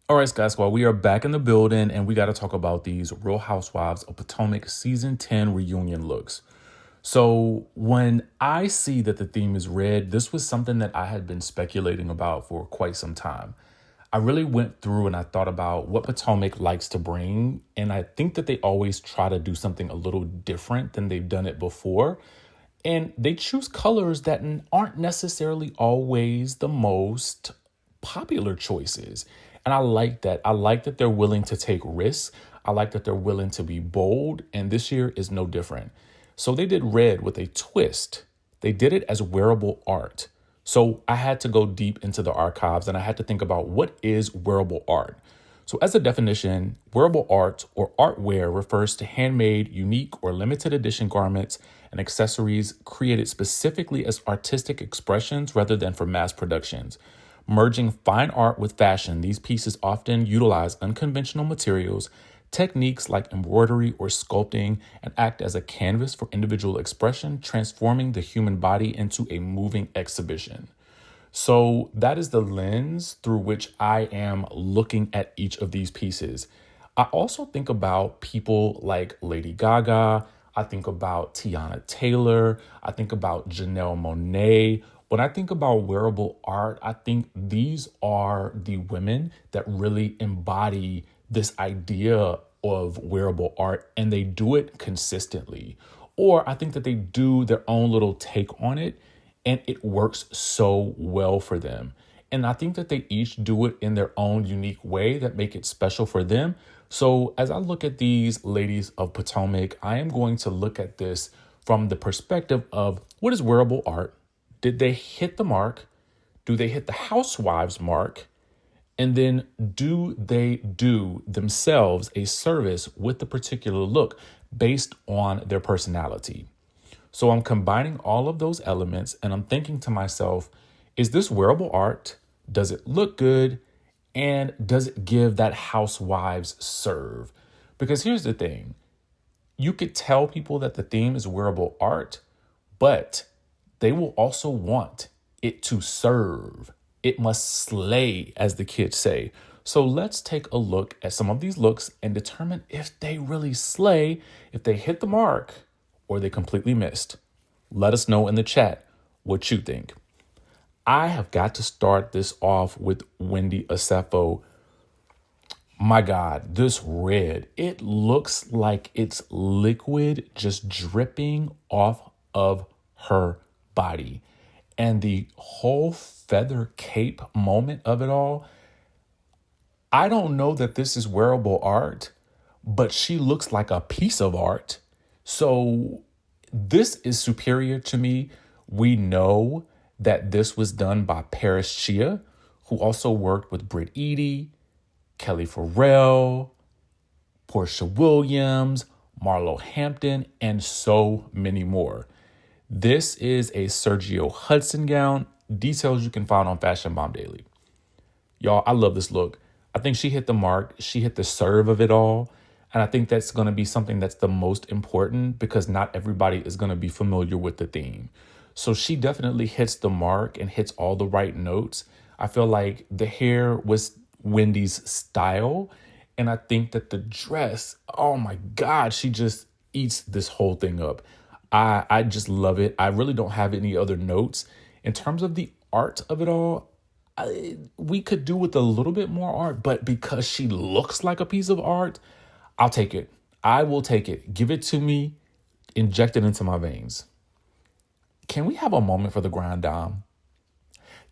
All right, Sky Squad, we are back in the building and we got to talk about these Real Housewives of Potomac season 10 reunion looks. So, when I see that the theme is red, this was something that I had been speculating about for quite some time. I really went through and I thought about what Potomac likes to bring, and I think that they always try to do something a little different than they've done it before. And they choose colors that aren't necessarily always the most popular choices. And I like that. I like that they're willing to take risks. I like that they're willing to be bold. And this year is no different. So they did red with a twist. They did it as wearable art. So I had to go deep into the archives and I had to think about what is wearable art. So, as a definition, wearable art or artware refers to handmade, unique, or limited edition garments and accessories created specifically as artistic expressions rather than for mass productions. Merging fine art with fashion, these pieces often utilize unconventional materials, techniques like embroidery or sculpting, and act as a canvas for individual expression, transforming the human body into a moving exhibition. So that is the lens through which I am looking at each of these pieces. I also think about people like Lady Gaga. I think about Tiana Taylor. I think about Janelle Monáe. When I think about wearable art, I think these are the women that really embody this idea of wearable art and they do it consistently. Or I think that they do their own little take on it and it works so well for them. And I think that they each do it in their own unique way that make it special for them. So as I look at these ladies of Potomac, I am going to look at this from the perspective of what is wearable art? Did they hit the mark? Do they hit the housewives mark? And then do they do themselves a service with the particular look based on their personality? So I'm combining all of those elements and I'm thinking to myself, is this wearable art? Does it look good? And does it give that housewives serve? Because here's the thing. You could tell people that the theme is wearable art, but they will also want it to serve. It must slay, as the kids say. So let's take a look at some of these looks and determine if they really slay, if they hit the mark, or they completely missed. Let us know in the chat what you think. I have got to start this off with Wendy Asefo. My God, this red, it looks like it's liquid just dripping off of her body. And the whole feather cape moment of it all, I don't know that this is wearable art, but she looks like a piece of art. So this is superior to me. We know that this was done by Paris Chia, who also worked with Britt Eady, Kelly Farrell, Portia Williams, Marlo Hampton, and so many more. This is a Sergio Hudson gown. Details you can find on Fashion Bomb Daily. Y'all, I love this look. I think she hit the mark. She hit the serve of it all. And I think that's going to be something that's the most important because not everybody is going to be familiar with the theme. So she definitely hits the mark and hits all the right notes. I feel like the hair was Wendy's style. And I think that the dress, oh my God, she just eats this whole thing up. I just love it. I really don't have any other notes. In terms of the art of it all, we could do with a little bit more art, but because she looks like a piece of art, I'll take it. I will take it. Give it to me. Inject it into my veins. Can we have a moment for the Grand Dame?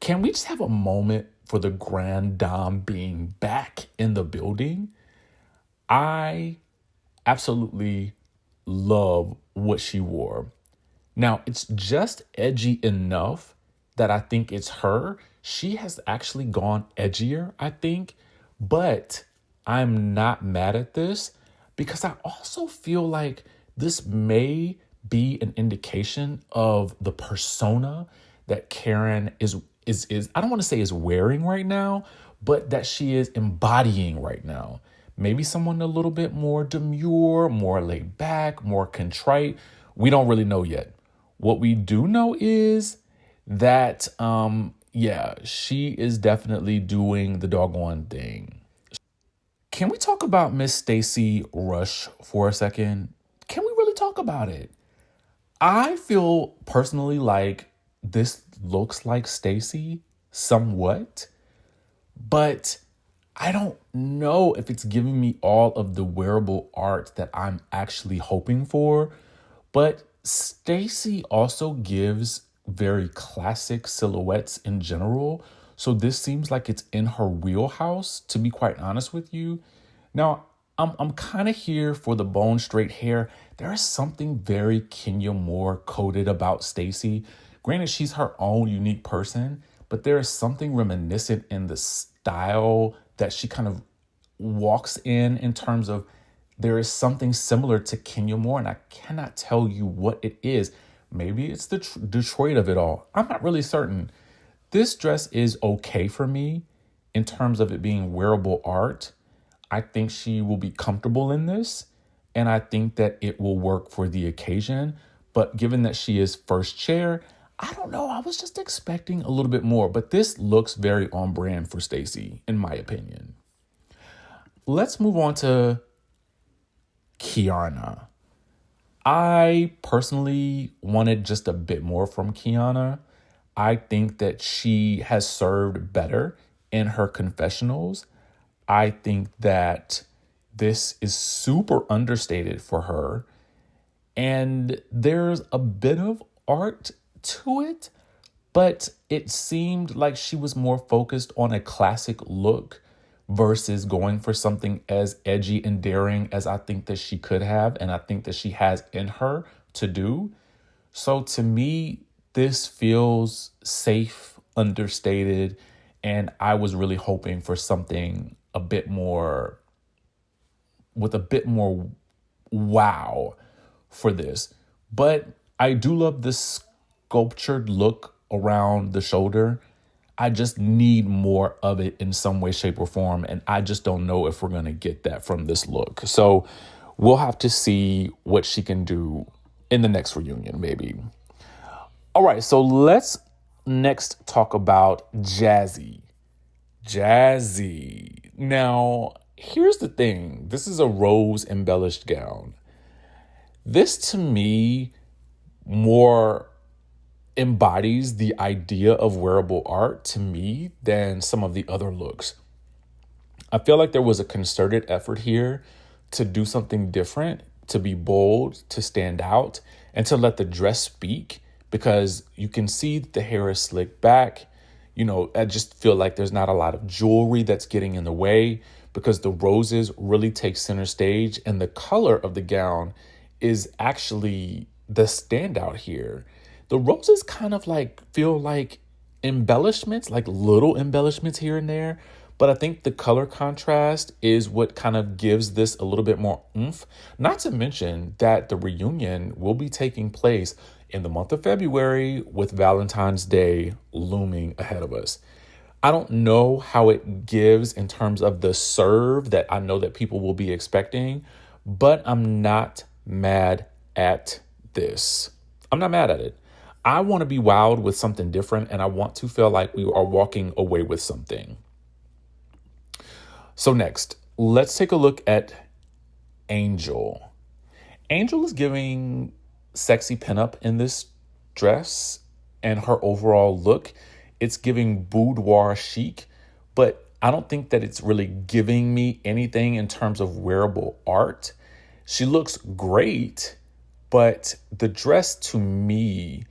Can we just have a moment for the Grand Dame being back in the building? I absolutely love what she wore. Now, it's just edgy enough that I think it's her. She has actually gone edgier, I think, but I'm not mad at this because I also feel like this may be an indication of the persona that Karen is I don't want to say is wearing right now, but that she is embodying right now. Maybe someone a little bit more demure, more laid back, more contrite. We don't really know yet. What we do know is that, she is definitely doing the doggone thing. Can we talk about Miss Stacy Rush for a second? Can we really talk about it? I feel personally like this looks like Stacy somewhat, but I don't know if it's giving me all of the wearable art that I'm actually hoping for. But Stacy also gives very classic silhouettes in general. So this seems like it's in her wheelhouse, to be quite honest with you. Now, I'm kind of here for the bone straight hair. There is something very Kenya Moore coded about Stacy. Granted, she's her own unique person, but there is something reminiscent in the style that she kind of walks in terms of there is something similar to Kenya Moore, and I cannot tell you what it is. Maybe it's the Detroit of it all. I'm not really certain. This dress is okay for me in terms of it being wearable art. I think she will be comfortable in this, and I think that it will work for the occasion. But given that she is first chair, I don't know. I was just expecting a little bit more, but this looks very on brand for Stacy, in my opinion. Let's move on to Kiana. I personally wanted just a bit more from Kiana. I think that she has served better in her confessionals. I think that this is super understated for her. And there's a bit of art to it, but it seemed like she was more focused on a classic look versus going for something as edgy and daring as I think that she could have, and I think that she has in her to do. So to me, this feels safe, understated, and I was really hoping for something a bit more, with a bit more wow for this. But I do love this sculptured look around the shoulder. I just need more of it in some way, shape, or form. And I just don't know if we're going to get that from this look. So we'll have to see what she can do in the next reunion, maybe. All right, so let's next talk about Jazzy. Jazzy. Now, here's the thing. This is a rose embellished gown. This to me more embodies the idea of wearable art to me than some of the other looks. I feel like there was a concerted effort here to do something different, to be bold, to stand out, and to let the dress speak, because you can see the hair is slicked back. You know, I just feel like there's not a lot of jewelry that's getting in the way because the roses really take center stage, and the color of the gown is actually the standout here. The roses kind of like feel like embellishments, like little embellishments here and there. But I think the color contrast is what kind of gives this a little bit more oomph. Not to mention that the reunion will be taking place in the month of February with Valentine's Day looming ahead of us. I don't know how it gives in terms of the serve that I know that people will be expecting, but I'm not mad at this. I'm not mad at it. I want to be wowed with something different, and I want to feel like we are walking away with something. So next, let's take a look at Angel. Angel is giving sexy pinup in this dress and her overall look. It's giving boudoir chic, but I don't think that it's really giving me anything in terms of wearable art. She looks great, but the dress to me,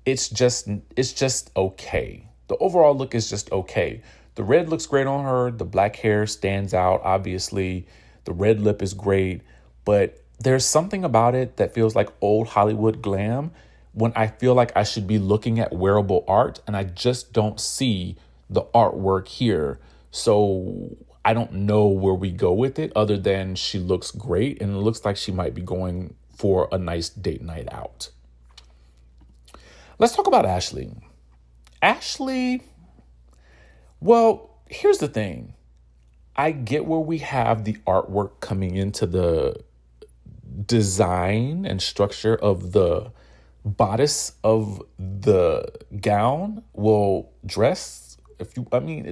it's just okay. The overall look is just okay. The red looks great on her. The black hair stands out, obviously. The red lip is great, but there's something about it that feels like old Hollywood glam when I feel like I should be looking at wearable art, and I just don't see the artwork here. So I don't know where we go with it other than she looks great, and it looks like she might be going for a nice date night out. Let's talk about Ashley. Ashley, well, here's the thing. I get where we have the artwork coming into the design and structure of the bodice of the gown, well, dress,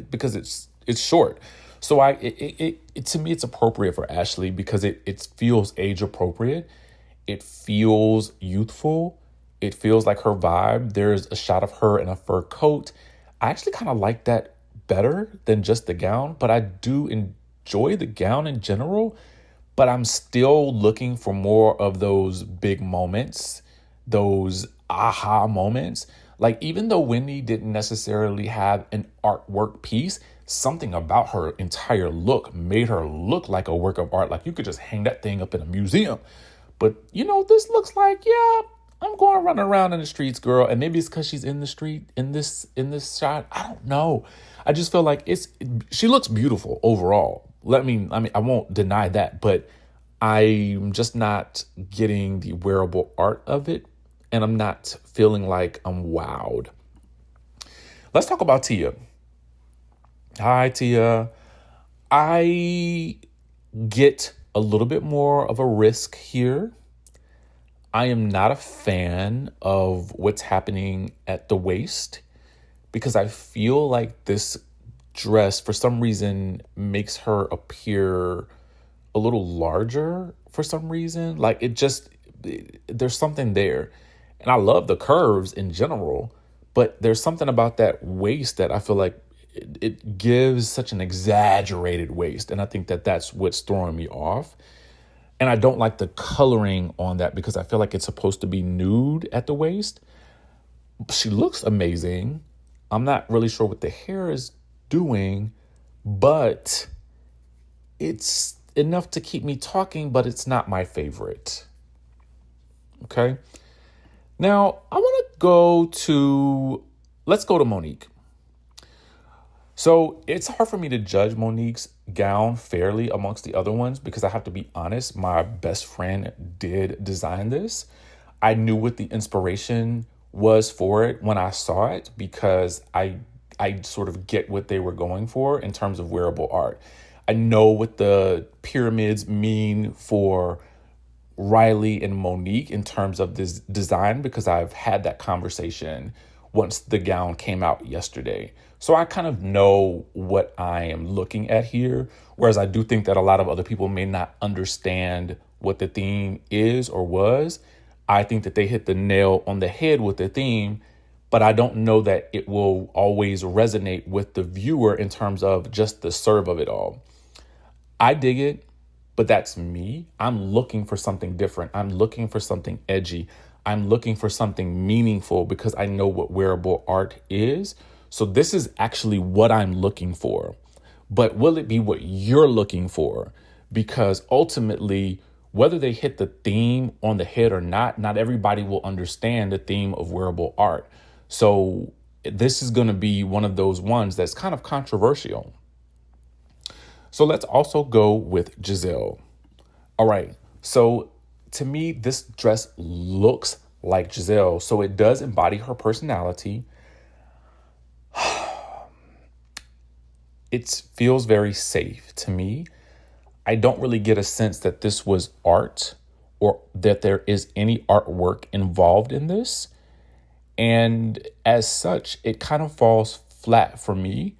because it's short. So to me, it's appropriate for Ashley because it feels age appropriate. It feels youthful. It feels like her vibe. There's a shot of her in a fur coat. I actually kind of like that better than just the gown, but I do enjoy the gown in general. But I'm still looking for more of those big moments, those aha moments. Like, even though Wendy didn't necessarily have an artwork piece, something about her entire look made her look like a work of art. Like, you could just hang that thing up in a museum. But, this looks like, yeah, I'm going running around in the streets, girl. And maybe it's because she's in the street in this shot. I don't know. I just feel like she looks beautiful overall. I won't deny that, but I'm just not getting the wearable art of it, and I'm not feeling like I'm wowed. Let's talk about Tia. Hi, Tia. I get a little bit more of a risk here. I am not a fan of what's happening at the waist because I feel like this dress, for some reason, makes her appear a little larger for some reason. Like, there's something there. And I love the curves in general, but there's something about that waist that I feel like it gives such an exaggerated waist. And I think that that's what's throwing me off. And I don't like the coloring on that because I feel like it's supposed to be nude at the waist. She looks amazing. I'm not really sure what the hair is doing, but it's enough to keep me talking, but it's not my favorite. Okay. Now let's go to Monique. So it's hard for me to judge Monique's gown fairly amongst the other ones because I have to be honest, my best friend did design this. I knew what the inspiration was for it when I saw it because I sort of get what they were going for in terms of wearable art. I know what the pyramids mean for Riley and Monique in terms of this design because I've had that conversation once the gown came out yesterday. So I kind of know what I am looking at here, whereas I do think that a lot of other people may not understand what the theme is or was. I think that they hit the nail on the head with the theme, but I don't know that it will always resonate with the viewer in terms of just the serve of it all. I dig it, but that's me. I'm looking for something different. I'm looking for something edgy. I'm looking for something meaningful because I know what wearable art is. So this is actually what I'm looking for. But will it be what you're looking for? Because ultimately, whether they hit the theme on the head or not everybody will understand the theme of wearable art. So this is going to be one of those ones that's kind of controversial. So let's also go with Giselle. All right. So to me, this dress looks like Giselle. So it does embody her personality. It feels very safe to me. I don't really get a sense that this was art or that there is any artwork involved in this. And as such, it kind of falls flat for me.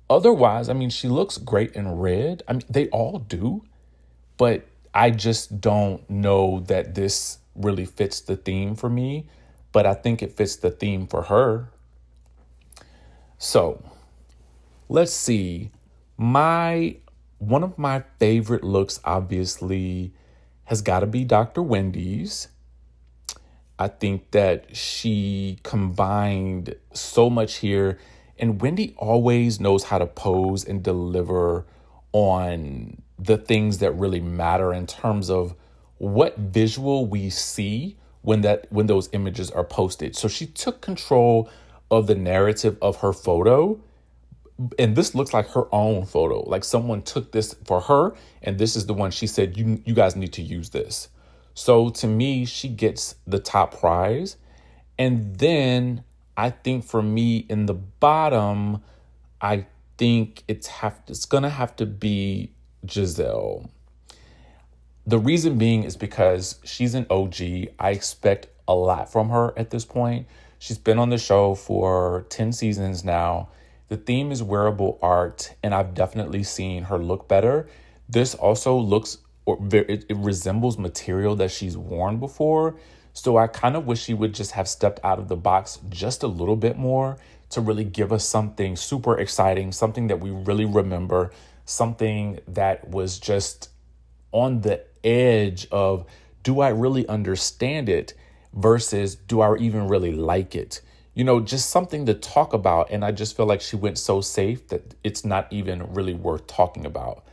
Otherwise, she looks great in red. They all do, but I just don't know that this really fits the theme for me, but I think it fits the theme for her. So let's see. One of my favorite looks, obviously, has got to be Dr. Wendy's. I think that she combined so much here, and Wendy always knows how to pose and deliver on the things that really matter in terms of what visual we see when those images are posted. So she took control of the narrative of her photo. And this looks like her own photo. Like someone took this for her, and this is the one she said, you guys need to use this. So to me, she gets the top prize. And then I think for me in the bottom, I think it's going to have to be Giselle. The reason being is because she's an OG. I expect a lot from her at this point. She's been on the show for 10 seasons now. The theme is wearable art, and I've definitely seen her look better. This also looks, or it resembles material that she's worn before. So I kind of wish she would just have stepped out of the box just a little bit more to really give us something super exciting, something that we really remember, something that was just on the edge of, do I really understand it versus do I even really like it? You know, just something to talk about. And I just feel like she went so safe that it's not even really worth talking about.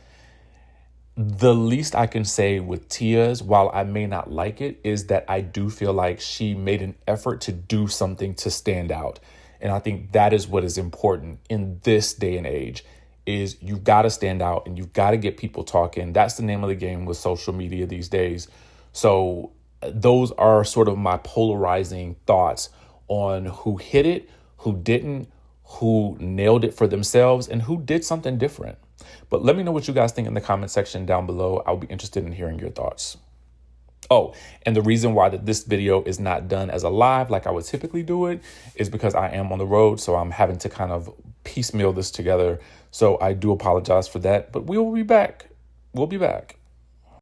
The least I can say with Tia's, while I may not like it, is that I do feel like she made an effort to do something to stand out. And I think that is what is important in this day and age, is you got to stand out and you've got to get people talking. That's the name of the game with social media these days. So those are sort of my polarizing thoughts on who hit it, who didn't, who nailed it for themselves, and who did something different. But let me know what you guys think in the comment section down below. I'll be interested in hearing your thoughts. Oh, and the reason why this video is not done as a live like I would typically do it is because I am on the road, so I'm having to kind of piecemeal this together. So I do apologize for that, but we will be back. We'll be back.